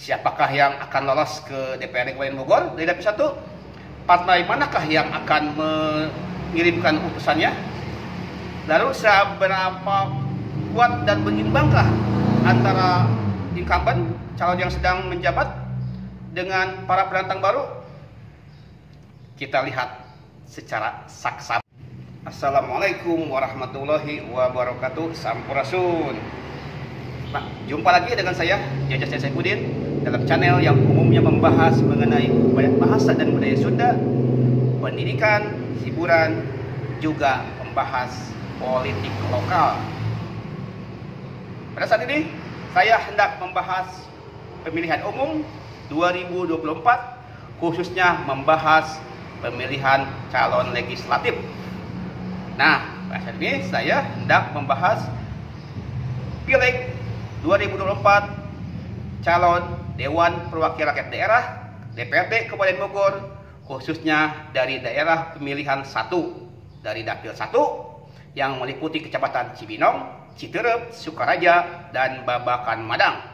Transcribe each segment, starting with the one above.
Siapakah yang akan lolos ke DPRD Kabupaten Bogor dari Dapil 1? Partai manakah yang akan mengirimkan utusannya? Lalu seberapa kuat dan berimbangkah antara incumbent, calon yang sedang menjabat, dengan para penantang baru? Kita lihat secara saksama. Assalamualaikum warahmatullahi wabarakatuh. Sampurasun. Nah, jumpa lagi dengan saya, Jajas Saifuddin, dalam channel yang umumnya membahas mengenai bahasa dan budaya Sunda, pendidikan, hiburan, juga membahas politik lokal. Pada saat ini, saya hendak membahas pemilihan umum 2024, khususnya membahas pemilihan calon legislatif. Nah, pada saat ini saya hendak membahas Pileg 2024 calon Dewan Perwakilan Rakyat Daerah DPRD Kabupaten Bogor, khususnya dari daerah pemilihan 1 dari Dapil 1 yang meliputi Kecamatan Cibinong, Citerep, Sukaraja, dan Babakan Madang.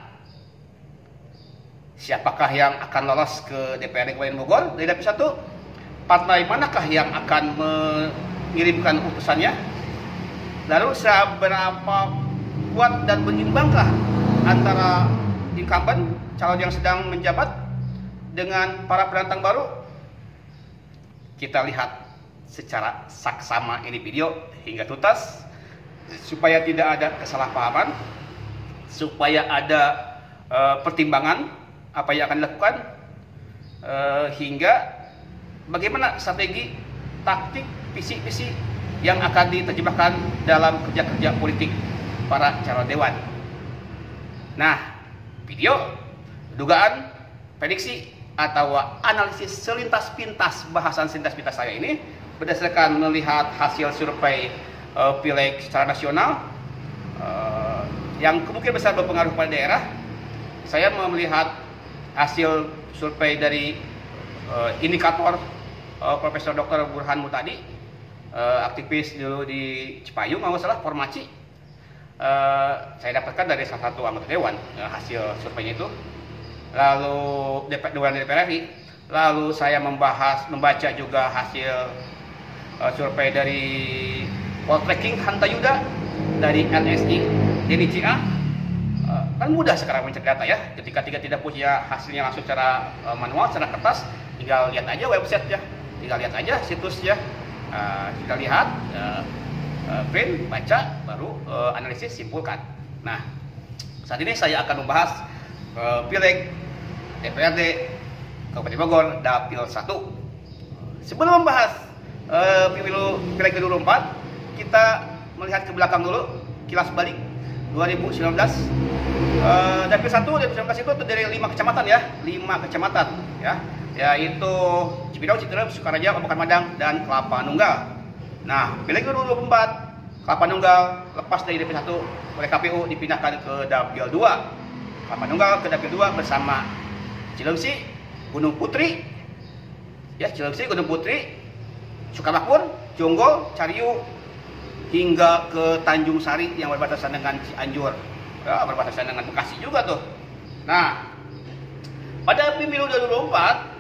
Siapakah yang akan lolos ke DPRD Kabupaten Bogor dari Dapil 1? Partai manakah yang akan mengirimkan utusannya? Lalu seberapa kuat dan berimbangkah antara incumbent, calon yang sedang menjabat, dengan para penantang baru? Kita lihat secara saksama ini video hingga tuntas, supaya tidak ada kesalahpahaman, supaya ada pertimbangan apa yang akan dilakukan, hingga bagaimana strategi, taktik, visi-visi yang akan diterjemahkan dalam kerja-kerja politik para calon dewan. Nah, video, dugaan, prediksi, atau analisis selintas pintas, bahasan selintas pintas saya ini berdasarkan melihat hasil survei Pileg secara nasional yang kemungkinan besar berpengaruh pada daerah. Saya melihat hasil survei dari indikator Profesor Dr. Burhan Mutadi, aktivis dulu di Cipayung, kalau salah, Formaci. Saya dapatkan dari salah satu anggota dewan hasil surveinya itu, lalu Dewan DPR RI. Lalu saya membaca juga hasil survei dari Poltreking Hantayuda, dari LSI Denny CA. Kan mudah sekarang mencari data ya, ketika tidak punya hasilnya langsung secara manual, secara kertas, tinggal lihat aja websitenya, tinggal lihat aja situsnya, kita lihat, print, baca, baru analisis, simpulkan. Nah, saat ini saya akan membahas Pileg DPRD Kabupaten Bogor Dapil 1. Sebelum membahas Pileg 2024, kita melihat ke belakang dulu, kilas balik 2019. Dapil 1 2019 itu terdiri dari 5 kecamatan ya, 5 kecamatan ya, yaitu Cibinong, Citerep, Sukaraja, Babakan Madang, dan Kelapa Nunggal. Nah, Pileg 2024, Kelapa Nunggal lepas dari Dapil 1 oleh KPU dipindahkan ke Dapil 2. Kelapa Nunggal ke Dapil 2 bersama Cilengsi, Gunung Putri, ya, Cilengsi, Gunung Putri, Sukamakmur, Jonggol, Cariu, hingga ke Tanjung Sari yang berbatasan dengan Cianjur, ya, berbatasan dengan Bekasi juga tuh. Nah, pada pemilu 2024,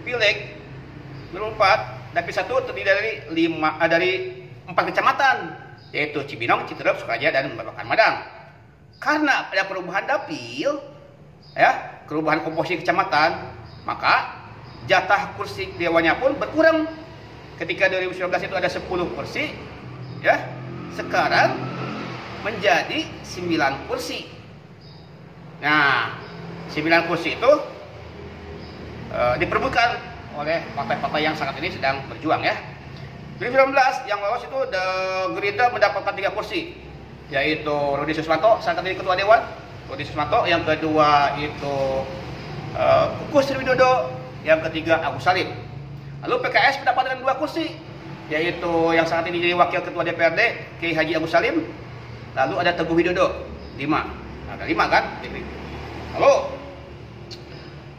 Pileg 2024, Dapil 1 terdiri dari 4 kecamatan, yaitu Cibinong, Citerep, Sukaraja, dan Babakan Madang. Karena ada perubahan dapil, ya, perubahan komposisi kecamatan, maka jatah kursi dewannya pun berkurang. Ketika 2019 itu ada 10 kursi, ya, sekarang menjadi 9 kursi. Nah, 9 kursi itu diperebutkan oleh partai-partai yang saat ini sedang berjuang ya. 2019 yang lolos itu Gerindra mendapatkan 3 kursi, yaitu Rudi Susmanto saat ini ketua dewan, Rudi Susmanto, yang kedua itu Kuku Sri Widodo, yang ketiga Agus Salim. Lalu PKS mendapatkan 2 kursi, yaitu yang saat ini jadi wakil ketua DPRD Kiai Haji Agus Salim. Lalu ada Teguh Widodo, 5. Ada 5 kan? Lalu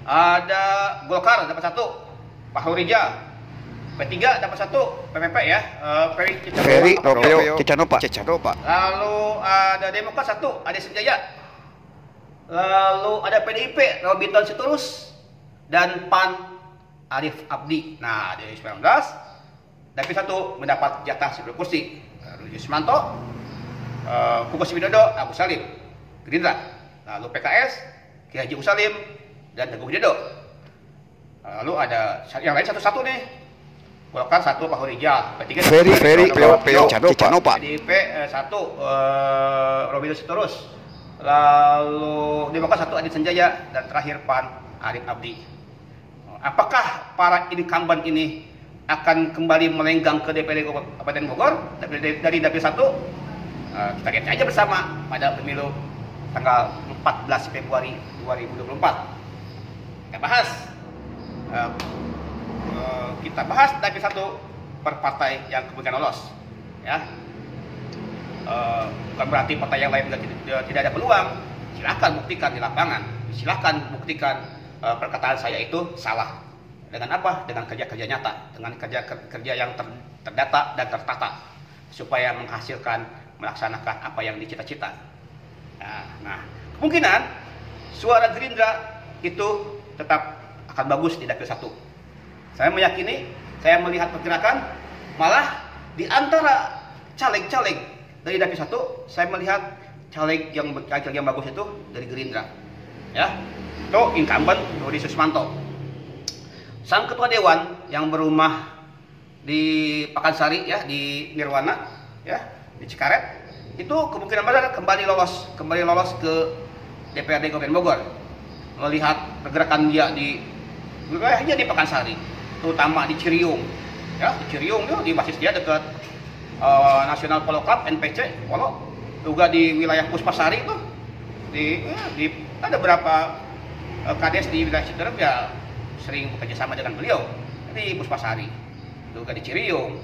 ada Golkar dapat 1, Pak Rijal. P3 dapat 1, PPP ya, Ferry Cicanopa. Lalu ada Demokrat 1, Ade Senjaya. lalu ada PDIP Robinton Sitorus, dan PAN Arif Abdi. Nah, di 19 Dapil 1 mendapat jatah 10 kursi. Rudi Sumanto, Kuku Widodo, Agus Salim, Gerindra. Lalu PKS, Ki Haji Usalim, dan Teguh Widodo. Lalu ada yang lain satu-satu nih. Golkar 1 Pak Rijal, P3 Ferry Cicanopa, PDIP 1 Robinton Sitorus, lalu Demokrat 1 Adit Sanjaya, dan terakhir PAN Arif Abdi. Apakah para incumbent ini akan kembali melenggang ke DPD Kabupaten Bogor dari Dapil 1? Kita lihat aja bersama pada pemilu tanggal 14 Februari 2024. Kita bahas Dapil 1 per partai yang kemungkinan lolos, ya. Bukan berarti partai yang lain tidak ada peluang. Silakan buktikan di lapangan, silakan buktikan perkataan saya itu salah. Dengan apa? Dengan kerja-kerja nyata, dengan kerja yang terdata dan tertata, supaya menghasilkan, melaksanakan apa yang dicita-cita. Nah, kemungkinan suara Gerindra itu tetap akan bagus di Dapil 1. Saya meyakini, saya melihat pergerakan, malah di antara caleg-caleg dari Dapil 1, saya melihat caleg yang bagus itu dari Gerindra. Ya, itu incumbent Rudi Sumanto. Sang ketua dewan yang berumah di Pakansari, ya, di Nirwana, ya, di Cikaret, itu kemungkinan besar kembali lolos ke DPRD Kabupaten Bogor. Melihat pergerakan dia di wilayahnya di Pakansari, terutama di Ciriung, ya, di Ciriung itu di basis dia dekat National Polo Club NPC Polo, juga di wilayah Puspasari itu ada berapa kades di wilayah Citerep ya sering bekerja sama dengan beliau di Puspasari, juga di Ciriung,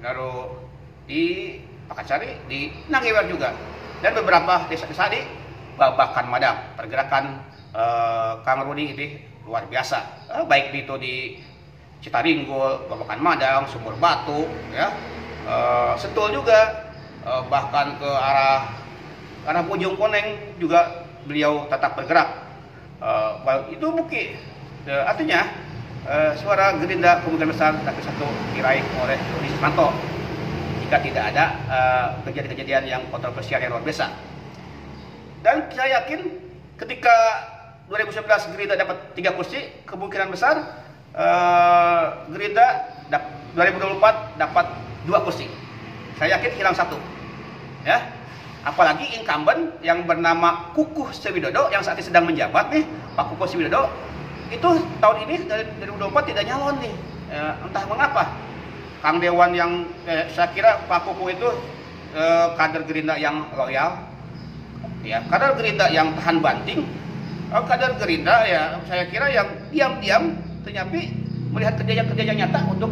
lalu di Pakansari, di Nangiwer juga, dan beberapa desa-desa di Babakan Madang. Pergerakan Kang Rudi ini luar biasa, baik itu di Citaringgul, Babakan Madang, Sumur Batu, ya, Sentul juga, bahkan ke arah Bojong Koneng juga beliau tetap bergerak. Itu bukti, artinya suara Gerindra kemungkinan besar Dapil 1 diraih oleh Rudi Sumanto jika tidak ada kejadian-kejadian yang kontroversial yang luar biasa. Dan saya yakin ketika 2019 Gerindra dapat 3 kursi, kemungkinan besar Gerindra 2024 dapat 2 kursi. Saya yakin hilang 1, ya. Apalagi incumbent yang bernama Kukuh Sewidodo yang saat ini sedang menjabat nih, Pak Kukuh Sewidodo, itu tahun ini dari 2024 tidak nyalon nih, entah mengapa. Kang Dewan yang saya kira Pak Kukuh itu kader Gerindra yang loyal, ya, kader Gerindra yang tahan banting, kader Gerindra ya saya kira yang diam-diam tetapi melihat kerja nyata untuk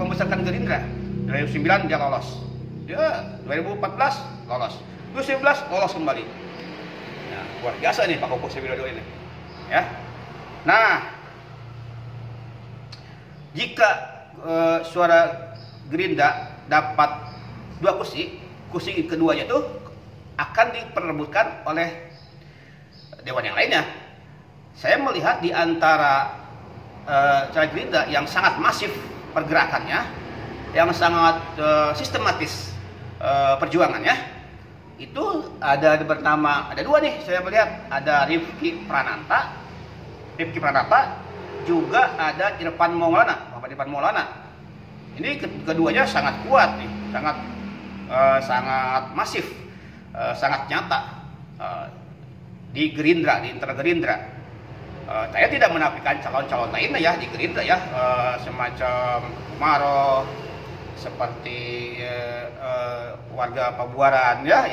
membesarkan Gerindra. 2009 dia lolos, ya, 2014 lolos, 2019 lolos kembali. Nah, luar biasa nih Pak Kukuh Sewidodo ini, ya. Nah, jika suara Gerindra dapat 2 kursi keduanya itu akan diperebutkan oleh dewan yang lainnya. Saya melihat di antara caleg Gerindra yang sangat masif pergerakannya, yang sangat sistematis perjuangannya, itu ada 2 nih saya melihat, ada Rifki Pranata, juga ada Irfan Maulana, Bapak Irfan Maulana. Ini keduanya sangat kuat nih, sangat masif, sangat nyata di Gerindra, di internal Gerindra. Saya tidak menafikan calon-calon lainnya ya di Gerindra ya, semacam Umaro, seperti warga Pabuaran ya,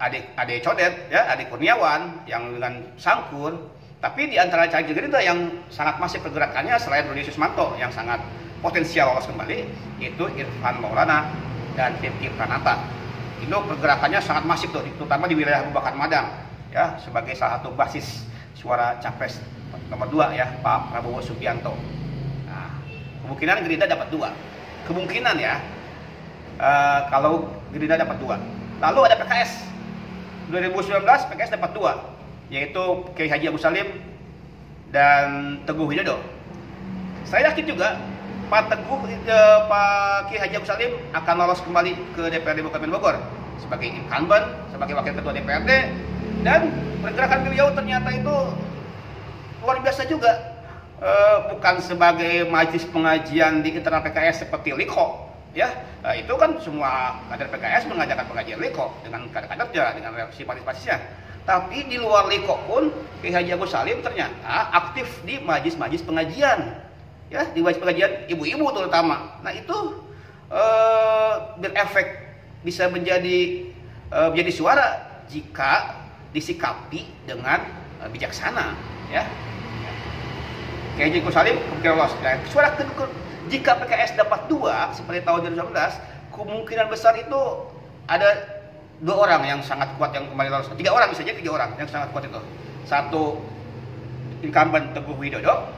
adik Codet ya, adik Kurniawan yang dengan Sangkur. Tapi di antara caleg Gerindra yang sangat masif pergerakannya selain Rudi Sumanto yang sangat potensial lolos kembali, itu Irfan Maulana dan Rifki Pranata. Itu pergerakannya sangat masif tuh, terutama di wilayah Babakan Madang ya, sebagai salah satu basis suara capres nomor 2 ya, Pak Prabowo Subianto. Nah, kemungkinan Gerindra dapat 2. Kemungkinan ya, kalau Gerindra dapat 2. Lalu ada PKS. 2019 PKS dapat 2, yaitu Kiai Haji Agus Salim dan Teguh Widodo. Saya yakin juga Pak Kiai Haji Agus Salim akan lolos kembali ke DPRD Kabupaten Bogor sebagai incumbent, sebagai wakil ketua DPRD, dan pergerakan beliau ternyata itu luar biasa juga. Bukan sebagai majelis pengajian di internal PKS seperti LIKO, ya. Itu kan semua kader PKS mengadakan pengajian LIKO dengan kader-kadernya, dengan simpatisannya. Tapi di luar LIKO pun Kiai Haji Agus Salim ternyata aktif di majelis-majelis pengajian, ya, di majelis pengajian ibu-ibu terutama. Nah itu berefek, bisa menjadi suara jika disikapi dengan bijaksana, ya. Kiai Haji Agus Salim kemungkinan lolos. Dan suara jika PKS dapat 2 seperti tahun 2019, kemungkinan besar itu ada 2 orang yang sangat kuat yang kembali lolos. 3 orang, bisa jadi 3 orang yang sangat kuat itu. Satu incumbent Teguh Widodo,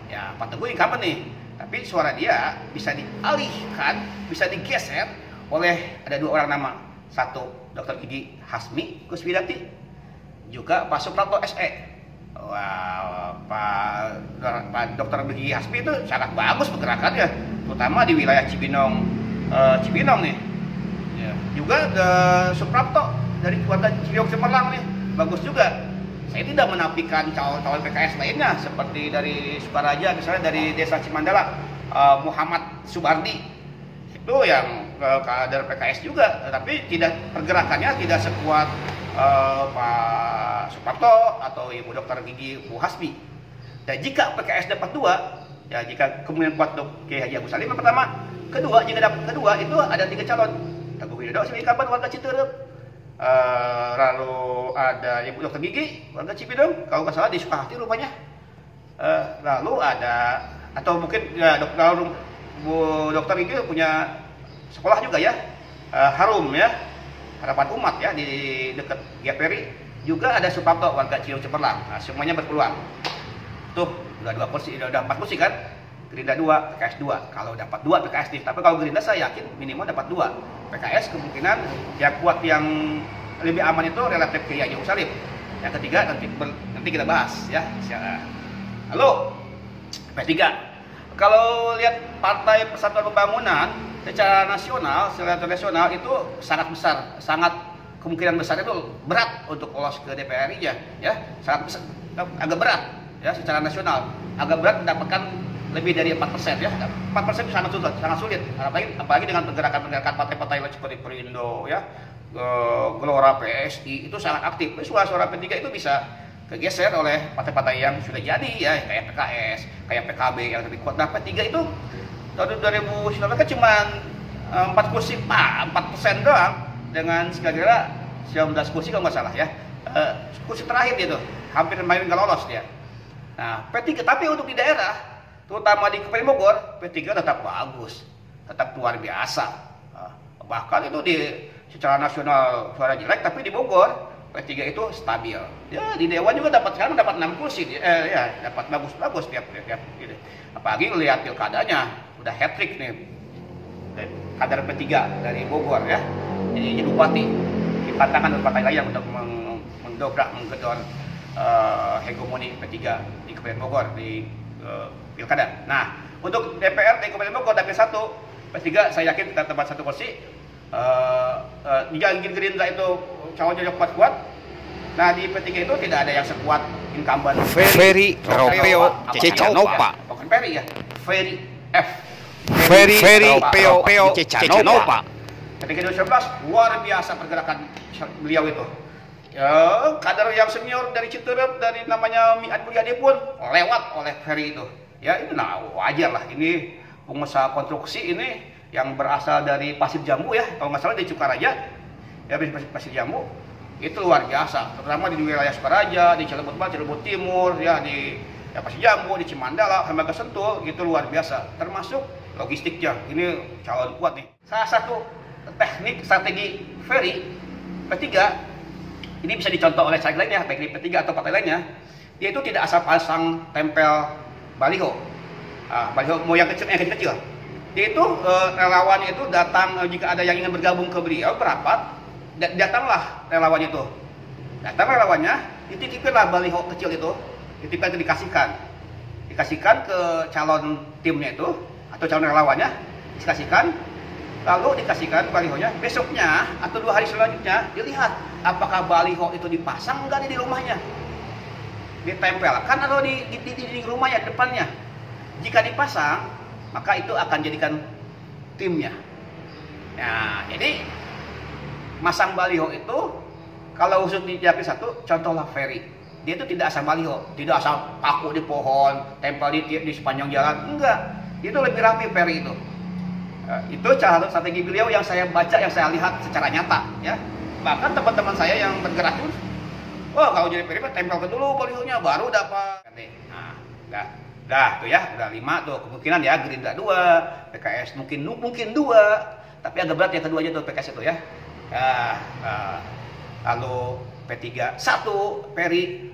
ya Pak Teguh incumbent nih, tapi suara dia bisa dialihkan, bisa digeser oleh ada 2 orang nama. Satu Dr. Gigi Hasmi Kuswidati, juga Pak Suprapto SE. Wah, Pak Dr. Gigi Hasmi itu sangat bagus pergerakannya, terutama di wilayah Cibinong nih. Ya. Juga Suprapto dari keluarga Cibinong Cemerlang nih, bagus juga. Saya tidak menafikan calon-calon PKS lainnya seperti dari Sukaraja, misalnya dari Desa Cimandala, Muhammad Subardi, itu yang kader PKS juga, tapi pergerakannya tidak sekuat Pak Suprapto atau Ibu Dr. Gigi Bu Hasmi. Dan jika PKS dapat 2, ya jika kemudian kuat Kiai Haji Agus Salim yang pertama, kedua jika dapat kedua itu ada 3 calon. Teguh Widodo sebagai kapan warga Citerep, lalu ada Ibu Dr. Gigi warga Cibinong, kalau nggak salah di Sukahati rupanya. Lalu ada atau mungkin ya Bu Dr. Gigi punya sekolah juga ya, Harum ya, Harapan Umat ya, di dekat GPRI. Juga ada Suprapto warga Cibinong Cemerlang. Nah, semuanya berpeluang. Tuh udah 2 kursi, udah 4 kursi kan. Gerindra 2, PKS 2. Kalau dapat 2 PKS nih, tapi kalau Gerindra saya yakin minimal dapat 2. PKS kemungkinan yang kuat, yang lebih aman itu relatif Kiai Haji Agus Salim. Yang ketiga nanti kita bahas ya. Halo P3. Kalau lihat Partai Persatuan Pembangunan secara nasional itu sangat besar, sangat kemungkinan besar itu berat untuk lolos ke DPRI ya, sangat besar, agak berat ya secara nasional, agak berat mendapatkan lebih dari 4% ya. 4% itu sangat sulit, apalagi dengan pergerakan partai-partai lain seperti Perindo ya, Gelora PSI itu sangat aktif. Suara P3 itu bisa kegeser oleh partai-partai yang sudah jadi ya, kayak PKS, kayak PKB yang lebih kuat. Nah, P3 itu tahun 2019 kan cuma 4% doang, dengan kira-kira 19 kursi kalau nggak salah ya. Kursi terakhir itu hampir nggak lolos dia. Nah, P3 tapi untuk di daerah, terutama di Kabupaten Bogor, P3 tetap bagus, tetap luar biasa. Bahkan itu secara nasional suara jelek, tapi di Bogor P3 itu stabil. Ya, di Dewan juga sekarang dapat 6 kursi, ya dapat bagus-bagus tiap gitu. Apalagi ngelihat pilkadanya udah hat-trick nih. Kader P3 dari Bogor ya. Jadi bupati, dipantangan oleh partai lain untuk menggedor hegemoni P3 di Kabupaten Bogor di pilkada. Nah, untuk DPR di Kabupaten Bogor dapil 1, P3 saya yakin kita dapat 1 kursi. Jika Gerindra itu calonnya kuat-kuat, nah di P3 itu tidak ada yang sekuat incumbent Ferry Ropeo Cecanopa. Bukan Ferry ya, Ferry F. Ferry Ropeo Cecanopa. Ketika 2019 luar biasa pergerakan beliau itu. Ya, kader yang senior dari Citerep, dari namanya Mi'ad Mulyadi pun lewat oleh Ferry itu. Ya ini wajar lah, ini pengusaha konstruksi ini yang berasal dari Pasir Jambu ya, kalau nggak salah di Sukaraja ya, Pasir Jambu itu luar biasa, terutama di wilayah Sukaraja, di Cirebon Timur ya, di Pasir Jambu, di Cimandala, Hambaga Sentul, gitu luar biasa, termasuk logistiknya ini calon kuat nih. Salah satu teknik strategi Ferry P3 ini bisa dicontoh oleh caleg lainnya, baik di P3 atau partai lainnya. Dia itu tidak asal pasang tempel baliho, baliho mau yang kecil. Dia itu relawan itu datang jika ada yang ingin bergabung ke beliau berapat, datanglah relawan itu Datang relawannya, dititipinlah baliho kecil itu, dikasihkan ke calon timnya itu atau calon relawannya, dikasihkan, lalu dikasihkan balihonya. Besoknya atau 2 hari selanjutnya dilihat apakah baliho itu dipasang enggak di rumahnya, ditempelkan atau di rumahnya depannya. Jika dipasang, maka itu akan jadikan timnya. Nah, jadi masang baliho itu kalau khusus di Dapil 1, contohlah Ferry. Dia itu tidak asal baliho, tidak asal paku di pohon, tempel di sepanjang jalan, enggak. Itu lebih rapi Ferry itu. Itu salah satu strategi beliau yang saya baca, yang saya lihat secara nyata, ya. Bahkan teman-teman saya yang bergerak itu, kalau jadi Ferry tempelkan dulu balihonya, baru dapat. Nah, dah tuh ya, udah 5 tuh kemungkinan ya. Gerindra 2, PKS mungkin 2, tapi agak berat yang kedua aja tuh PKS itu ya. Lalu P3 1, Ferry.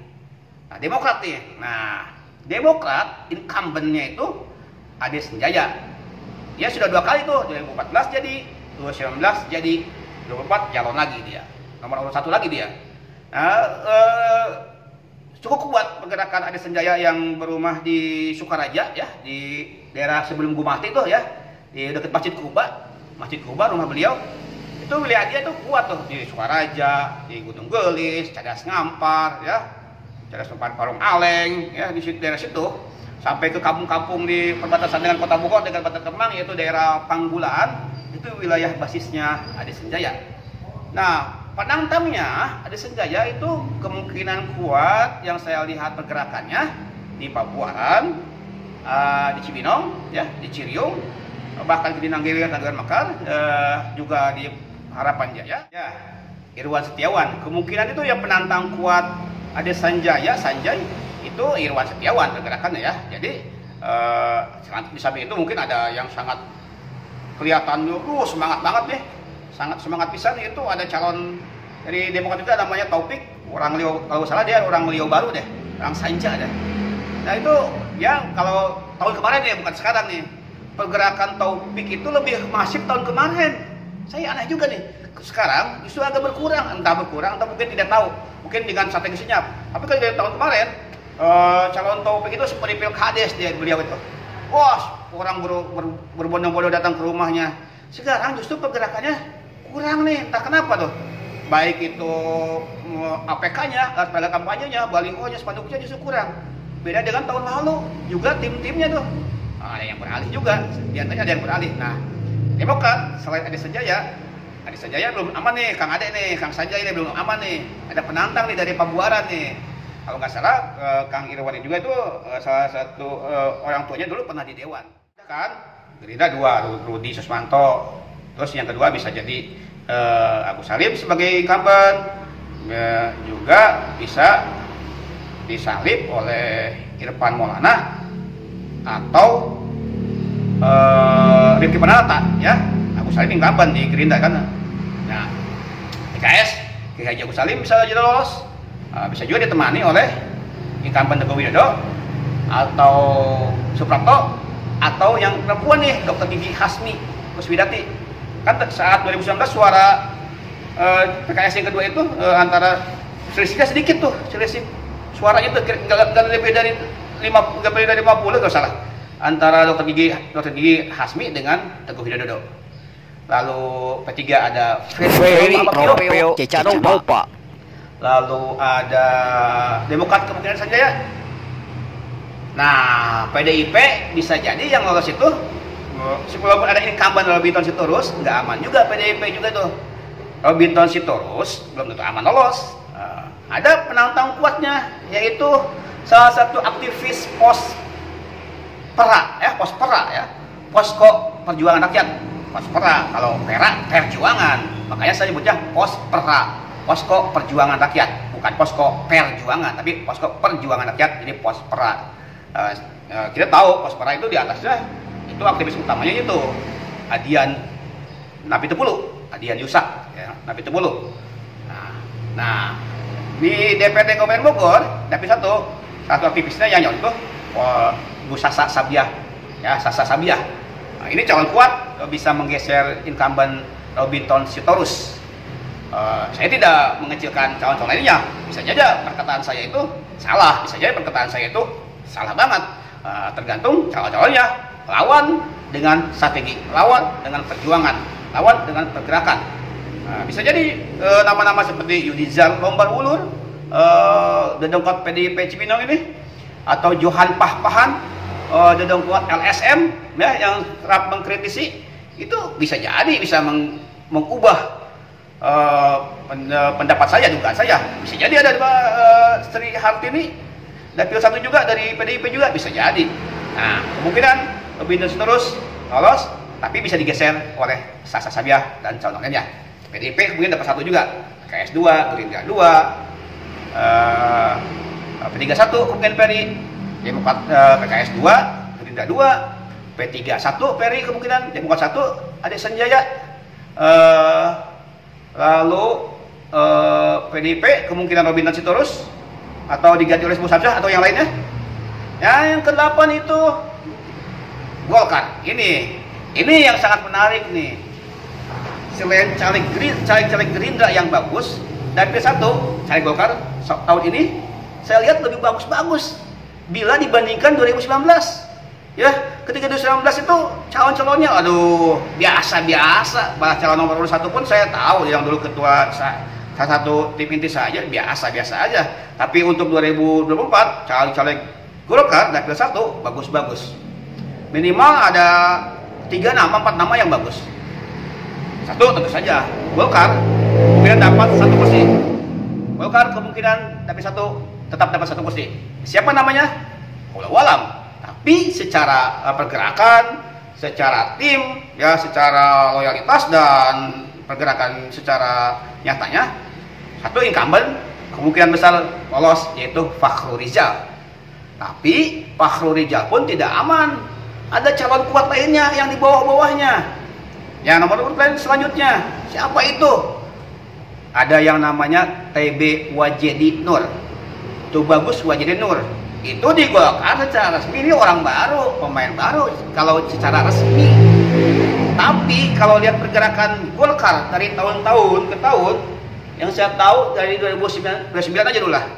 Nah, Demokrat nih. Nah, Demokrat incumbent-nya itu Ade Senjaya. Dia sudah 2 kali tuh, 2014 jadi, 2019 jadi, 2024 calon lagi dia. Nomor 1 lagi dia. Nah, cukup kuat pergerakan Ade Senjaya yang berumah di Sukaraja ya, di daerah sebelum Gumati itu ya, di dekat Masjid Kuba rumah beliau. Itu wilayah dia itu kuat tuh di Sukaraja, di Gunung Gelis, Cadas Ngampar ya, Cadas Ngampar Parung Aleng ya, di daerah situ sampai ke kampung-kampung di perbatasan dengan Kota Bogor dengan Batak Kemang, yaitu daerah Panggulaan. Itu wilayah basisnya Ade Senjaya. Nah, penantangnya Ade Senjaya itu kemungkinan kuat yang saya lihat pergerakannya di Pabuaran, di Cibinong ya, di Ciriung, bahkan di Nanggelir, Nagar Mekar, juga di Harapan Jaya ya. Irwan Setiawan kemungkinan itu yang penantang kuat Ade Sanjay itu Irwan Setiawan pergerakannya ya. Jadi di samping itu mungkin ada yang sangat kelihatan semangat banget nih, sangat semangat pisan. Itu ada calon dari Demokrat juga namanya Taufik, orang Riau, kalau salah dia orang Riau baru deh, orang Sanja deh. Nah itu ya, kalau tahun kemarin ya, bukan sekarang nih, pergerakan Taufik itu lebih masif tahun kemarin. Saya aneh juga nih, sekarang justru agak berkurang, entah mungkin tidak tahu, mungkin dengan strategi senyap. Tapi kalau dari tahun kemarin, calon Taufik itu seperti Pilkades dia beliau itu. Wah, orang berbondong-bondong datang ke rumahnya. Sekarang justru pergerakannya kurang nih, entah kenapa tuh. Baik itu APK-nya, alat kampanyenya, balihonya, spanduknya justru kurang. Beda dengan tahun lalu, juga tim-timnya tuh. Ada yang beralih juga, diantaranya ada yang beralih. Nah, Demokrat selain Ade Senjaya belum aman nih, Kang Ade nih, Kang Sanjay ini belum aman nih. Ada penantang nih dari Pabuaran nih. Kalau nggak salah, Kang Irwan juga itu salah satu orang tuanya dulu pernah di Dewan. Kan, Gerindra 2, Rudi Susmanto. Terus yang kedua bisa jadi Agus Salim sebagai incumbent, juga bisa disalib oleh Irfan Maulana atau Rifki Panata ya. Agus Salim incumbent di Gerindra kan. Nah, PKS Ki Haji Agus Salim bisa jadi lolos, bisa juga ditemani oleh incumbent Joko Widodo atau Suprapto, atau yang perempuan nih Dr. Gigi Hasmi Kuswidati. Kan saat 2019 suara PKS yang kedua itu antara selisihnya sedikit tuh, selisih suaranya tuh nggak lebih dari 50 kalau salah, antara Dr. Gigi Hasmi dengan Teguh Widodo. Lalu P3 ada Ferry Ropeo Cecanopa. Lalu ada Demokrat kemungkinan Sanjaya. Nah, PDIP bisa jadi yang lolos itu, walaupun ada incumbent Robinton Sitorus, nggak aman juga PDIP juga tuh. Robinton Sitorus belum tentu aman lolos. Ada penantang kuatnya, yaitu salah satu aktivis Pospera ya, Posko Perjuangan Rakyat. Pospera, kalau Pera Perjuangan, makanya saya nyebutnya Pospera, Posko Perjuangan Rakyat, bukan Posko Perjuangan, tapi Posko Perjuangan Rakyat. Ini Pospera. Kita tahu Pospera itu di atasnya itu aktivis utamanya itu Adian Napitupulu, Adian Yusak ya, Napitupulu. Nah, di DPRD Kabupaten Bogor, Dapil 1, satu aktivisnya yang nyontoh Bu Sasa Sabiah ya, Sasa Sabiah. Nah, ini calon kuat, bisa menggeser incumbent Robinton Sitorus. Saya tidak mengecilkan calon-calon lainnya. Bisa jadi perkataan saya itu salah, bisa jadi perkataan saya itu salah banget. Tergantung calon-calonnya, lawan dengan strategi, lawan dengan perjuangan, lawan dengan pergerakan. Bisa jadi nama-nama seperti Yudizar Lombar Wulur, dedengkot PDIP Cibinong ini, atau Johan Pahpahan, dedengkot LSM ya, yang kerap mengkritisi, itu bisa jadi bisa mengubah pendapat saya, dugaan saya. Bisa jadi ada Sri Hartini dapil 1 juga dari PDIP juga, bisa jadi. Nah, kemungkinan lebih terus lolos, tapi bisa digeser oleh Sasa Sabiah dan calon lainnya. PDIP kemudian dapat 1 juga, PKS 2, Gerindra 2, P3 1 kemungkinan Peri, Demokrat, PKS 2, Gerindra 2, P3 1 Peri kemungkinan, Demokrat 1 Adik Sanjaya, lalu PDIP kemungkinan Robin Sitorus atau diganti oleh Musabsyah atau yang lainnya. Ya, yang ke-8 itu Golkar. Ini yang sangat menarik nih. Selain caleg Gerindra yang bagus, dapil 1 caleg Golkar tahun ini saya lihat lebih bagus-bagus bila dibandingkan 2019. Ya, ketika 2019 itu calon-calonnya aduh biasa-biasa. Bahkan calon nomor 1 pun saya tahu, yang dulu ketua salah satu tim inti saja biasa-biasa aja. Tapi untuk 2024 caleg Golkar dapil 1 bagus-bagus. Minimal ada 3 nama, 4 nama yang bagus. 1 tentu saja Golkar kemudian dapat 1 kursi. Golkar kemungkinan dapil 1 tetap dapat 1 kursi. Siapa namanya? Wallahu alam. Tapi secara pergerakan, secara tim, ya secara loyalitas dan pergerakan secara nyatanya, 1 incumbent kemungkinan besar lolos, yaitu Fakhrul Rizal. Tapi Fakhrul Rizal pun tidak aman. Ada calon kuat lainnya yang di bawah-bawahnya. Yang nomor urut selanjutnya, siapa itu? Ada yang namanya TB Wajedi Nur. Itu bagus Wajedi Nur. Itu di Golkar secara resmi, ini orang baru, pemain baru kalau secara resmi. Tapi kalau lihat pergerakan Golkar dari tahun-tahun ke tahun, yang saya tahu dari 2009 aja dulu lah.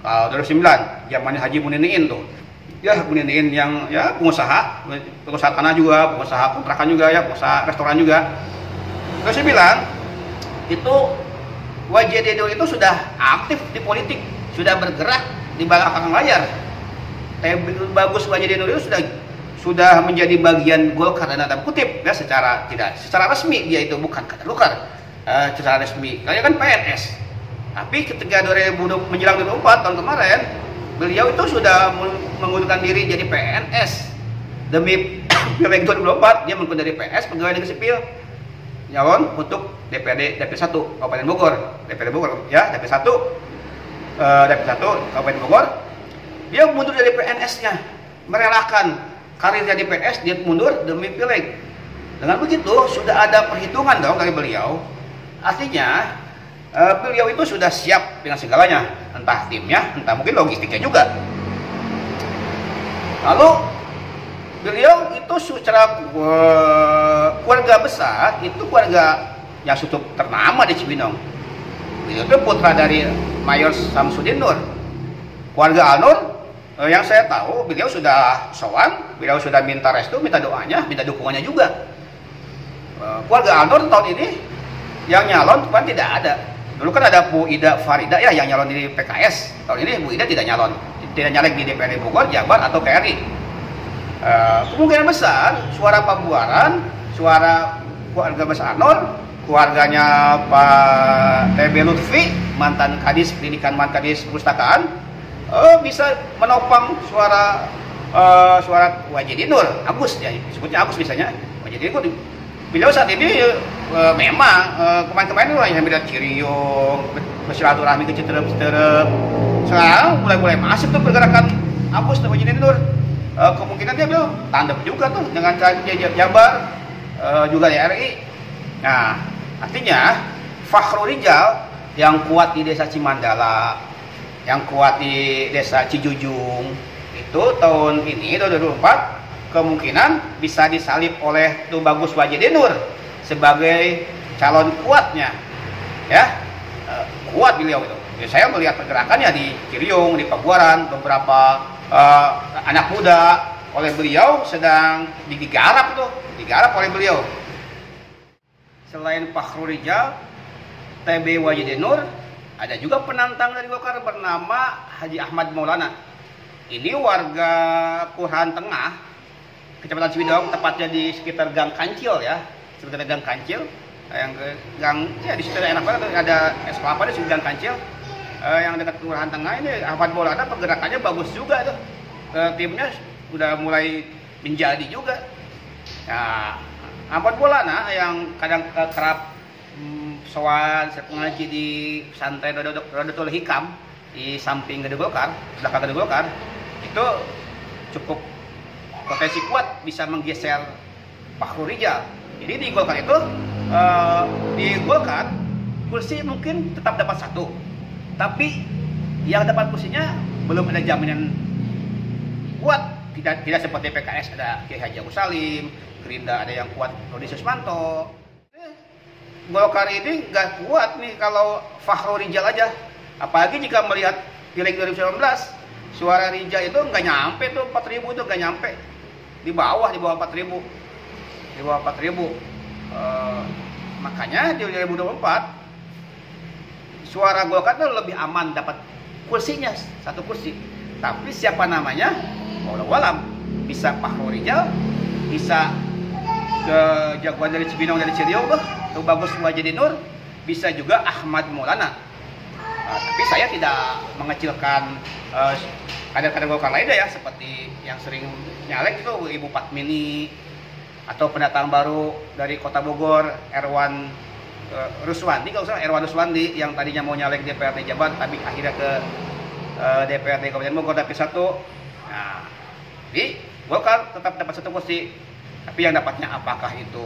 Kalau 2009 zamannya Haji Muniniin tuh. Ya, Muniniin yang ya pengusaha tanah juga, pengusaha kontrakan juga ya, pengusaha restoran juga. 2009 itu Wajedi Nur itu sudah aktif di politik, sudah bergerak di belakang layar. Bagus Wajedi Nur itu sudah menjadi bagian Golkar dan tanda kutip ya, secara resmi dia itu bukan kader Golkar, secara resmi kayak kan PNS. Tapi ketika menjelang 2004 tahun kemarin, beliau itu sudah mengundurkan diri jadi PNS demi Pileg 2024. Dia mengundurkan dari PNS, pegawai negeri sipil, nyalon untuk DPRD dapil 1 Kabupaten Bogor, DPRD Bogor ya, dapil 1 Kabupaten Bogor. Dia mundur dari PNS-nya, merelakan karir jadi PNS, dia mundur demi Pileg. Dengan begitu sudah ada perhitungan dong dari beliau. Artinya beliau itu sudah siap dengan segalanya, entah timnya, entah mungkin logistiknya juga. Lalu beliau itu secara keluarga besar, itu keluarga yang cukup ternama di Cibinong. Beliau itu putra dari Mayor Samsudin Nur. Keluarga Alnur, yang saya tahu beliau sudah sowan, beliau sudah minta restu, minta doanya, minta dukungannya juga. Keluarga Alnur tahun ini yang nyalon kan tidak ada. Dulu kan ada Bu Ida Farida ya yang nyalon di PKS. Tahun ini Bu Ida tidak nyalek di DPRD Bogor, Jabar atau KRI. Kemungkinan besar suara Pak Buaran, suara keluarga besar Nur, keluarganya Pak TB Lutfi, mantan Kadis Pendidikan, mantan Kadis Perpustakaan, bisa menopang suara Wajedi Nur, Agus ya, disebutnya Agus misalnya. Wajedi Nur beliau saat ini memang kemarin-kemarin yang beda Ciriung, bersilaturahmi ke Citerep. Sekarang mulai masuk tuh pergerakan Agus dan Wajedi Nur. Kemungkinan dia beliau tandem juga tuh dengan Jabar, juga di RI. Nah, artinya Fakhrul Rizal yang kuat di desa Cimandala, yang kuat di desa Cijujung, itu tahun ini 2024 kemungkinan bisa disalib oleh Tubagus Wajedi Nur sebagai calon kuatnya. ya kuat beliau itu. Ya, saya melihat pergerakannya di Ciliung, di Pabuaran, beberapa anak muda oleh beliau sedang digarap oleh beliau. Selain Fakhrul Rijal, TB Wajidinur, ada juga penantang dari Golkar bernama Haji Ahmad Maulana. Ini warga Kelurahan Tengah, Kecamatan Cibidong, tepatnya di sekitar Gang Kancil ya, sekitar Gang Kancil, yang gang ya di situ enak banget, ada es kelapa di Gang Kancil, yang dekat Kelurahan Tengah. Ini Ahmad Maulana pergerakannya bagus juga tuh, timnya udah mulai menjadi juga. Nah, Ahmad Maulana yang kadang kerap sowan ngaji di Santai Rodotul Hikam di samping Gede Golkar, belakang Gede Golkar, itu cukup potensi kuat bisa menggeser Fakhrul Rijal. Jadi di Golkar itu, di Golkar kursi mungkin tetap dapat 1, tapi yang dapat kursinya belum ada jaminan kuat. Tidak seperti PKS ada Kiai Haji Agus Salim, Gerindra ada yang kuat Rodi Susmanto. Golkar ini nggak kuat nih kalau Fakhrul Rijal aja. Apalagi jika melihat Pileg 2019, suara Rijal itu nggak nyampe tuh 4.000 itu nggak nyampe, di bawah 4.000, di bawah 4.000. Makanya di 2024 suara Golkar itu lebih aman dapat kursinya 1 kursi. Tapi siapa namanya? Wallahu alam. Bisa Fakhrul Rijal, bisa ke jagoan dari Cibinong dari Ciliung tuh bagus Wajidinur, bisa juga Ahmad Maulana. Tapi saya tidak mengecilkan kader-kader Golkar lainnya ya, seperti yang sering nyalek itu Ibu Patmini, atau pendatang baru dari Kota Bogor Erwan Ruswandi, kalau salah Erwan Ruswandi, yang tadinya mau nyalek DPRD Jabar tapi akhirnya ke DPRD Kabupaten Bogor dapil 1. Nah, di Golkar tetap dapat 1 kursi, tapi yang dapatnya apakah itu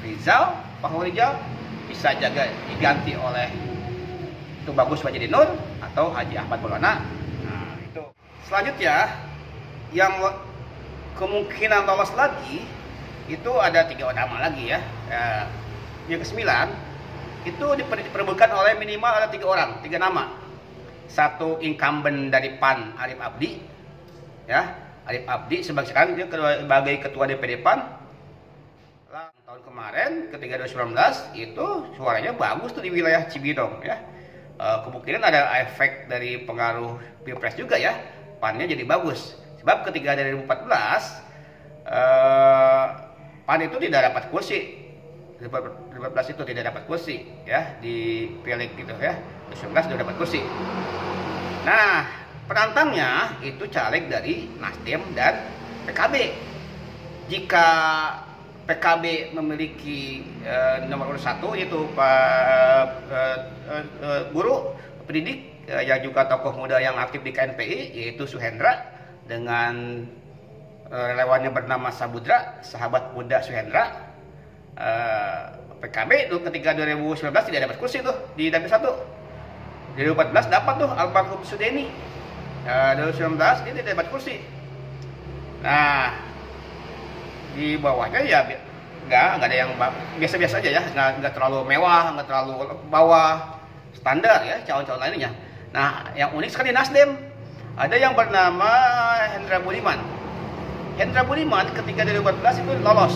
Rizal, Fakhrul Rijal, bisa jaga diganti oleh itu Bagus Wajidinur atau Haji Ahmad Maulana. Nah, itu. Selanjutnya yang kemungkinan lolos lagi itu ada 3 nama lagi ya. Yang ke-9 itu diperebutkan oleh minimal ada 3 orang, 3 nama. 1 incumbent dari PAN, Arif Abdi, ya, Arif Abdi sekarang dia sebagai ketua DPD PAN. Tahun kemarin ketika 2019 itu suaranya bagus tuh di wilayah Cibinong ya. Kemungkinan ada efek dari pengaruh Pilpres juga ya, PAN-nya jadi bagus. Sebab ketika dari 2014 PAN itu tidak dapat kursi. 2014 itu tidak dapat kursi ya di Pileg gitu ya. 2019 sudah dapat kursi. Nah, penantangnya itu caleg dari Nasdem dan PKB. Jika PKB memiliki nomor urut 1 yaitu guru pendidik yang juga tokoh muda yang aktif di KNPI yaitu Suhendra, dengan relawannya bernama Sabudra, sahabat muda Suhendra. PKB itu ketika 2019 tidak dapat kursi tuh di dapil 1. 2014 dapat tuh almarhum Sudeni. 2019 dia tidak dapat kursi. Nah, di bawahnya ya nggak ada yang biasa-biasa aja ya, nggak terlalu mewah, nggak terlalu bawah standar ya calon-calon lainnya. Nah, yang unik sekali Nasdem, ada yang bernama Hendra Budiman. Hendra Budiman ketika 2014 itu lolos.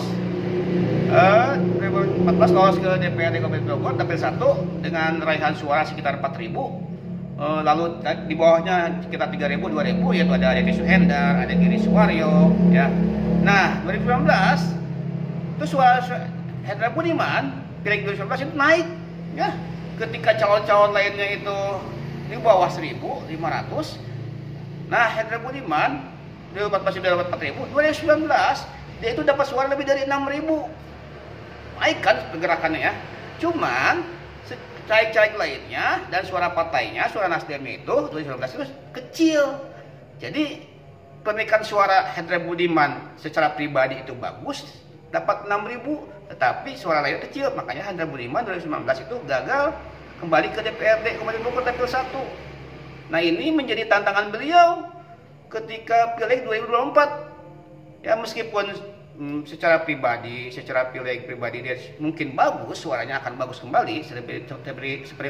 2014 lolos ke DPRD Kabupaten Bogor dapil 1 dengan raihan suara sekitar 4.000. Lalu di bawahnya sekitar 3.000, 2.000 yaitu ada Deddy Suhendar, ada Giri Suwaryo ya. Nah, 2019 itu suara Hendra Budiman Pileg 2019 itu naik ya. Ketika calon-calon lainnya itu di bawah 1.500. Nah, Hendra Budiman 2014 sudah dapat 4.000, 2019 dia itu dapat suara lebih dari 6.000. Naik kan pergerakannya ya. Cuman caleg-caleg lainnya dan suara partainya, suara Nasdemnya itu 2019 itu kecil. Jadi pemilikan suara Hendra Budiman secara pribadi itu bagus, dapat 6.000, tetapi suara lainnya kecil. Makanya Hendra Budiman 2019 itu gagal kembali ke DPRD Kabupaten Bogor dapil 1. Nah, ini menjadi tantangan beliau ketika Pileg 2024. Ya, meskipun secara pribadi, secara pileg pribadi dia mungkin bagus, suaranya akan bagus kembali seperti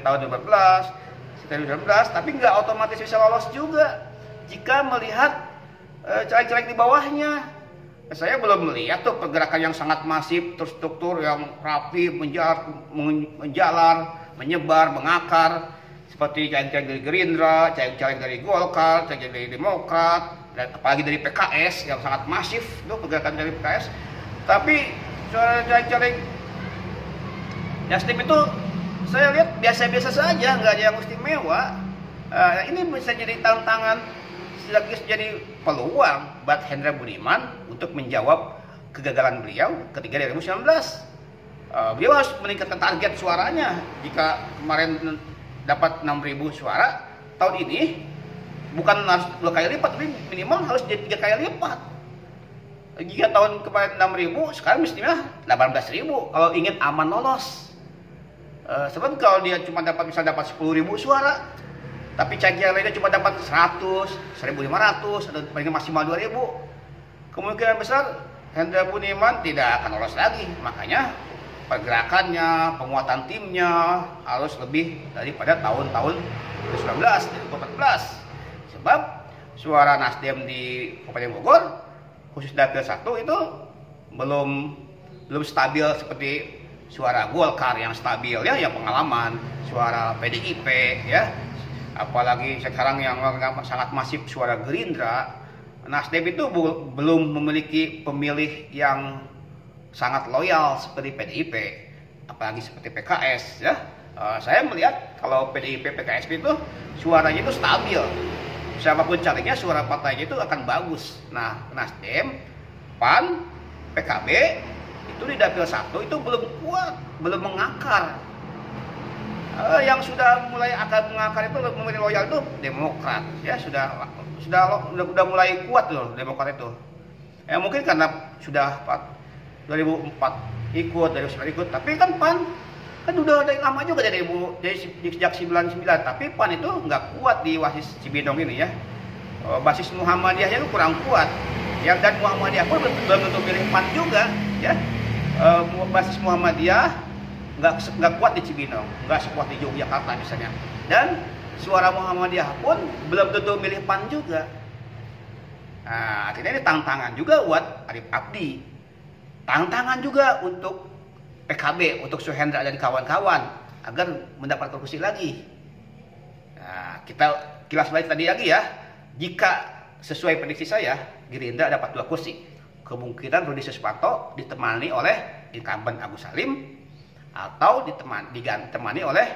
tahun 2012, tapi nggak otomatis bisa lolos juga jika melihat caleg-caleg di bawahnya. Saya belum melihat tuh pergerakan yang sangat masif, terstruktur yang rapi, menjalar, menyebar, mengakar seperti caleg-caleg dari Gerindra, caleg-caleg dari Golkar, caleg dari Demokrat, dan apalagi dari PKS yang sangat masif tuh pergerakan dari PKS. Tapi caleg-caleg Nasdem itu saya lihat biasa-biasa saja, nggak ada yang istimewa. Ini bisa jadi tantangan, jadi peluang buat Hendra Budiman untuk menjawab kegagalan beliau ketika 2019. Beliau harus meningkatkan target suaranya. Jika kemarin dapat 6.000 suara, tahun ini bukan harus 2 kali lipat, tapi minimal harus jadi 3 kali lipat. Jika tahun kemarin 6.000, sekarang mestinya 18.000 kalau ingin aman lolos. Sebab kalau dia cuma dapat 10.000 suara, tapi caleg yang lainnya cuma dapat 100, 1.500 atau paling maksimal 2.000, kemungkinan besar Hendra Budiman tidak akan lolos lagi. Makanya pergerakannya, penguatan timnya harus lebih daripada tahun-tahun 2019 dan 2014. Sebab suara Nasdem di Kabupaten Bogor, khusus dapil 1 itu belum stabil seperti suara Golkar yang stabil ya, yang pengalaman, suara PDIP ya. Apalagi sekarang yang sangat masif suara Gerindra. Nasdem itu belum memiliki pemilih yang sangat loyal seperti PDIP, apalagi seperti PKS ya. Saya melihat kalau PDIP PKS itu suaranya itu stabil, siapapun calegnya suara partainya itu akan bagus. Nah, Nasdem, PAN, PKB itu di dapil 1 itu belum kuat, belum mengakar. Yang sudah mulai akan mengakar itu memilih loyal itu Demokrat ya, sudah mulai kuat loh Demokrat itu. Mungkin karena sudah 2004 ikut, 2009 ikut, tapi kan PAN kan udah ada yang lama juga dari sejak 99, tapi PAN itu nggak kuat di basis Cibinong ini ya. Basis Muhammadiyahnya itu kurang kuat ya, dan Muhammadiyah pun belum tentu pilih PAN juga ya. Basis Muhammadiyah nggak kuat di Cibinong, nggak sekuat di Yogyakarta misalnya, dan suara Muhammadiyah pun belum tentu milih PAN juga. Nah, akhirnya ini tantangan juga buat Arif Abdi, tantangan juga untuk PKB, untuk Suhendra dan kawan-kawan agar mendapat kursi lagi. Nah, kita kilas balik tadi lagi ya, jika sesuai prediksi saya Gerindra dapat 2 kursi, kemungkinan Rudi Sesparto ditemani oleh incumbent Agus Salim atau ditemani oleh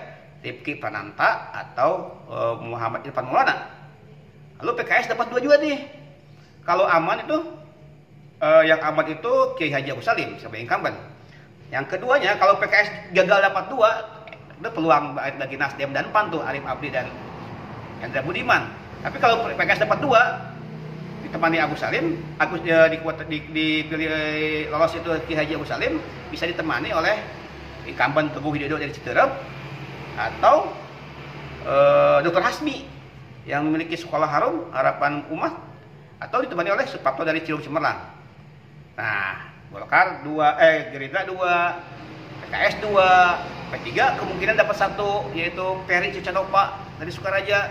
Rifki Prananta atau Muhammad Irfan Maulana. Lalu PKS dapat 2 juga nih. Kalau aman itu yang aman itu Kiai Haji Agus Salim sebagai incumbent. Yang keduanya kalau PKS gagal dapat 2, itu peluang bagi Nasdem dan PAN tuh, Arif Abdi dan Hendra Budiman. Tapi kalau PKS dapat 2 ditemani Agus Salim, dipilih lolos itu Kiai Haji Agus Salim, bisa ditemani oleh incumbent Teguh Widodo dari Citerep atau Dr. Hasbi yang memiliki sekolah harum Harapan Umat, atau ditemani oleh Suprapto dari Cilung Cemerlang. Nah, Golkar 2, Gerindra 2, PKS 2, P3 kemungkinan dapat 1, yaitu Ferry Cicanopa dari Sukaraja.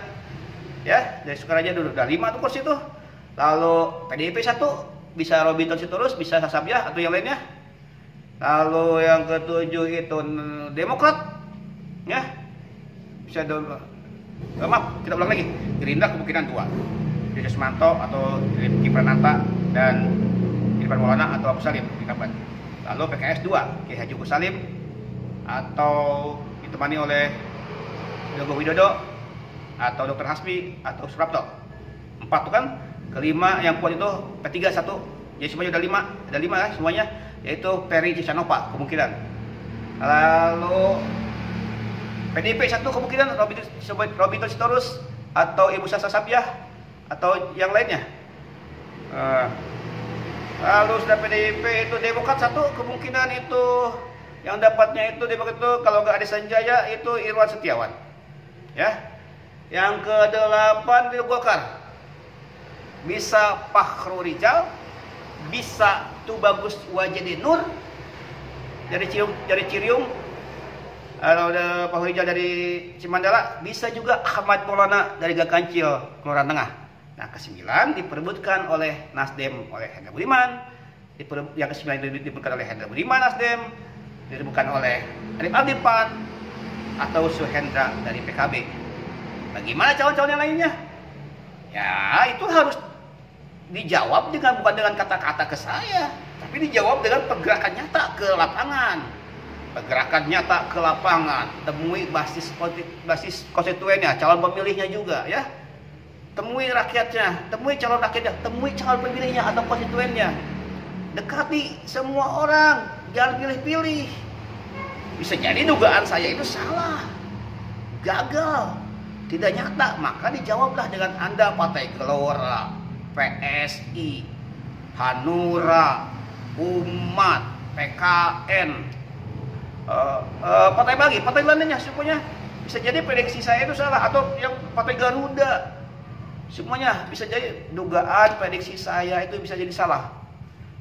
Ya, dari Sukaraja dulu udah 5 tuh kursi tuh. Lalu PDIP 1 bisa Robinton Sitorus, bisa Sasabiah atau yang lainnya. Lalu yang ke-7 itu Demokrat, ya bisa maaf, kita ulang lagi. Gerindra kemungkinan 2, Dede Sumanto atau Rifki Prananta dan Irfan Maulana atau Agus Salim di Kabupaten. Lalu PKS 2, Kiai Haji Agus Salim atau ditemani oleh Teguh Widodo atau Dr. Hasbi atau Suprapto. 4 tuh kan. Kelima yang kuat itu P3 1. Jadi semuanya ada 5 ya semuanya, yaitu Ferry Cicanopa kemungkinan. Lalu PDIP 1 kemungkinan Robinton Sitorus atau Ibu Sasa Sabiah atau yang lainnya. Lalu sudah PDIP itu Demokrat 1 kemungkinan itu yang dapatnya itu Demokrat itu kalau nggak ada Sanjaya itu Irwan Setiawan. Ya. Yang ke-8 itu Golkar. Bisa Fakhru Rijal, bisa Tu Bagus Wajedi Nur dari Ciriung, Pak Rijal dari Cimandala, bisa juga Ahmad Maulana dari Gakancil, Kelurahan Tengah. Nah, ke-9 diperebutkan oleh Nasdem oleh Hendra Budiman, yang ke-9 diperebutkan oleh Hendra Budiman Nasdem, diperebutkan oleh Arif Abdi PAN, atau Suhendra dari PKB. Bagaimana calon-calon yang lainnya? Ya, itu harus dijawab bukan dengan kata-kata ke saya, tapi dijawab dengan pergerakan nyata ke lapangan. Pergerakan nyata ke lapangan, temui basis konstituennya, calon pemilihnya juga ya. Temui rakyatnya, temui calon rakyatnya, temui calon pemilihnya atau konstituennya. Dekati semua orang, jangan pilih-pilih. Bisa jadi dugaan saya itu salah, gagal, tidak nyata, maka dijawablah dengan Anda Partai Gelora, PSI, Hanura, Umat, PKN, partai lainnya semuanya. Bisa jadi prediksi saya itu salah, atau yang Partai Garuda, semuanya bisa jadi dugaan prediksi saya itu bisa jadi salah.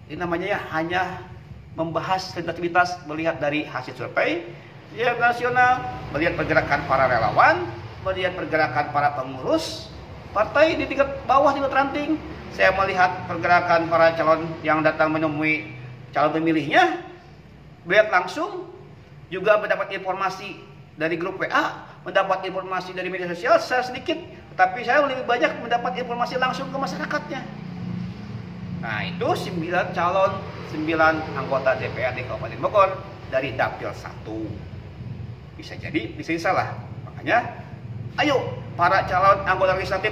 Ini namanya hanya membahas sensitivitas, melihat dari hasil survei yang nasional, melihat pergerakan para relawan, melihat pergerakan para pengurus partai di tingkat bawah, tingkat ranting. Saya melihat pergerakan para calon yang datang menemui calon pemilihnya, melihat langsung, juga mendapat informasi dari grup WA, mendapat informasi dari media sosial saya sedikit, tapi saya lebih banyak mendapat informasi langsung ke masyarakatnya. Nah, itu 9 anggota DPRD Kabupaten Bogor dari Dapil 1. Bisa jadi salah. Makanya, ayo para calon anggota legislatif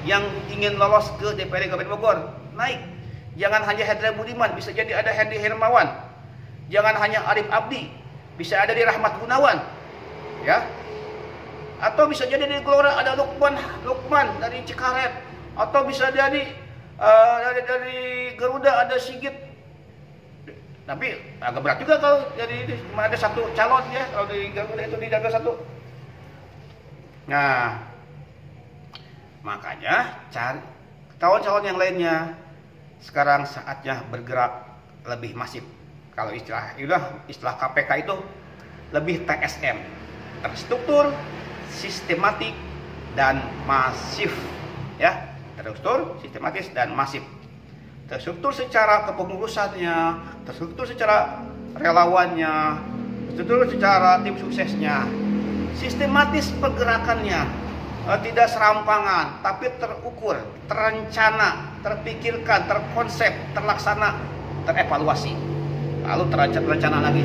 yang ingin lolos ke DPRD Kabupaten Bogor, naik. Jangan hanya Hendra Budiman, bisa jadi ada Hendy Hermawan. Jangan hanya Arif Abdi, bisa ada di Rahmat Gunawan, ya. Atau bisa jadi di Gelora ada Lukman dari Cikaret, atau bisa jadi dari Garuda ada Sigit. Tapi agak berat juga kalau jadi cuma ada satu calon ya, kalau di Garuda itu di Dapil 1. Nah, makanya cari calon-calon yang lainnya. Sekarang saatnya bergerak lebih masif. Kalau istilah KPK itu lebih TSM, terstruktur, sistematik, dan masif, ya. Terstruktur, sistematis, dan masif. Terstruktur secara kepengurusannya, terstruktur secara relawannya, terstruktur secara tim suksesnya, sistematis pergerakannya, tidak serampangan, tapi terukur, terencana, terpikirkan, terkonsep, terlaksana, terevaluasi, lalu terencana lagi.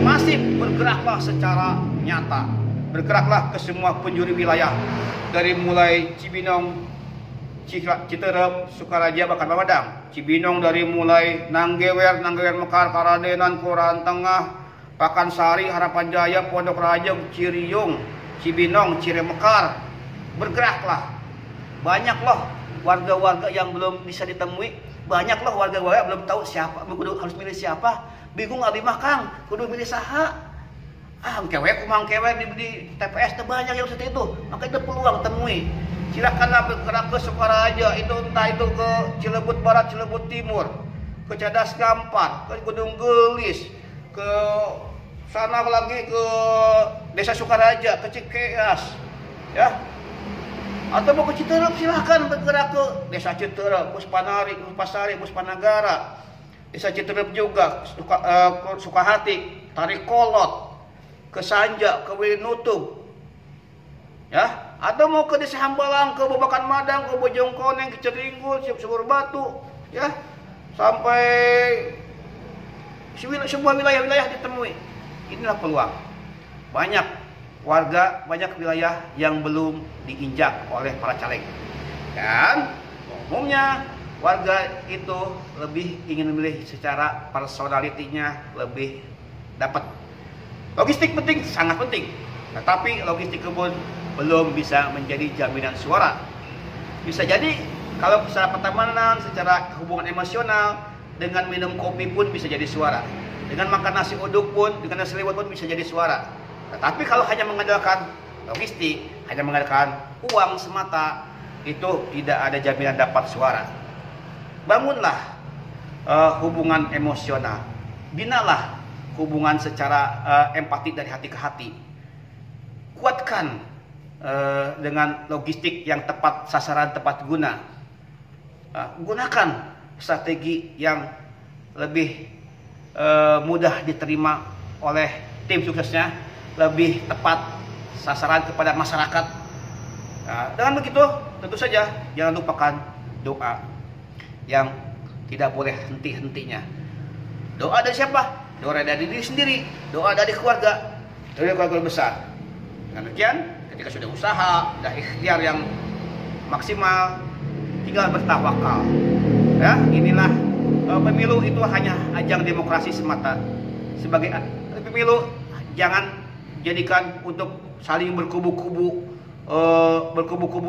Masif, bergeraklah secara nyata, bergeraklah ke semua penjuru wilayah, dari mulai Cibinong, Citerep, Sukaraja, bahkan Bamadang. Cibinong dari mulai Nanggewer, Mekar, Karadenan, Kelurahan Tengah, Pakansari, Harapan Jaya, Pondok Raja, Ciriung, Cibinong, Ciremekar. Bergeraklah. Banyak loh warga-warga yang belum bisa ditemui. Banyak loh warga-warga belum tahu siapa, harus milih siapa. Bingung abi makang, kudu milih saha. Kumang kewek di TPS banyak yang seperti itu. Maka itu peluang temui. Silakanlah bergerak ke Sukaraja, itu entah itu ke Cilebut Barat, Cilebut Timur, ke Cadas Gampar, ke Gunung Gelis, ke sana lagi ke Desa Sukaraja, ke Cikeas, ya. Atau mau ke Citerep, silahkan bergerak ke Desa Citerep, Puspanari, Puspasari, Puspanagara, Desa Citerep juga, Sukahati, Tarikolot, ke Sanja, ke Winutup, ya. Atau mau ke Desa Hambalang, ke Babakan Madang, ke Bojongkoneng, ke Ceringgul, Sumur Batu, ya, sampai semua wilayah-wilayah ditemui. Inilah peluang. Banyak warga, banyak wilayah yang belum diinjak oleh para caleg. Dan umumnya warga itu lebih ingin memilih secara personalitinya, lebih dapat. Logistik penting, sangat penting. Tetapi logistik pun belum bisa menjadi jaminan suara. Bisa jadi kalau secara pertemanan, secara hubungan emosional, dengan minum kopi pun bisa jadi suara. Dengan makan nasi uduk pun, dengan nasi liwet pun bisa jadi suara. Tetapi kalau hanya mengandalkan logistik, hanya mengandalkan uang semata, itu tidak ada jaminan dapat suara. Bangunlah hubungan emosional. Binalah hubungan secara empati dari hati ke hati. Kuatkan dengan logistik yang tepat sasaran, tepat guna. Gunakan strategi yang lebih mudah diterima oleh tim suksesnya, lebih tepat sasaran kepada masyarakat. Dengan begitu, tentu saja jangan lupakan doa yang tidak boleh henti-hentinya. Doa dari siapa? Doa dari diri sendiri, doa dari keluarga, dari keluarga besar. Dengan demikian, ketika sudah usaha, sudah ikhtiar yang maksimal, tinggal bertawakal. Ya, inilah pemilu itu hanya ajang demokrasi semata. Sebagai pemilu, jangan jadikan untuk saling berkubu-kubu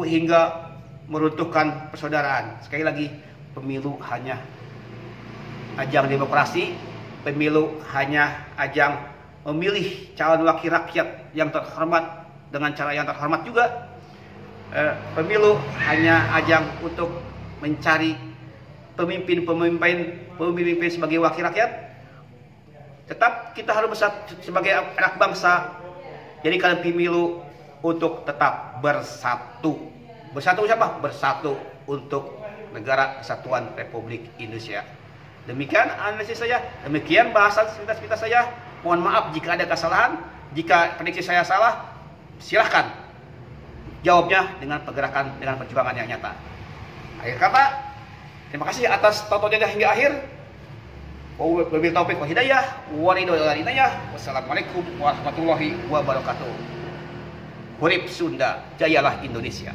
hingga meruntuhkan persaudaraan. Sekali lagi, pemilu hanya ajang demokrasi, pemilu hanya ajang memilih calon wakil rakyat yang terhormat dengan cara yang terhormat juga. Pemilu hanya ajang untuk mencari pemimpin sebagai wakil rakyat. Tetap kita harus sebagai anak bangsa jadikan pemilu untuk tetap bersatu. Bersatu siapa? Bersatu untuk Negara Kesatuan Republik Indonesia. Demikian analisis saya, demikian bahasan pintas saya. Mohon maaf jika ada kesalahan, jika prediksi saya salah, silahkan jawabnya dengan pergerakan, dengan perjuangan yang nyata. Akhir kata, terima kasih atas tontonannya hingga akhir. Wabillahi taufiq wal hidayah. Wassalamualaikum warahmatullahi wabarakatuh. Hurip Sunda, jayalah Indonesia.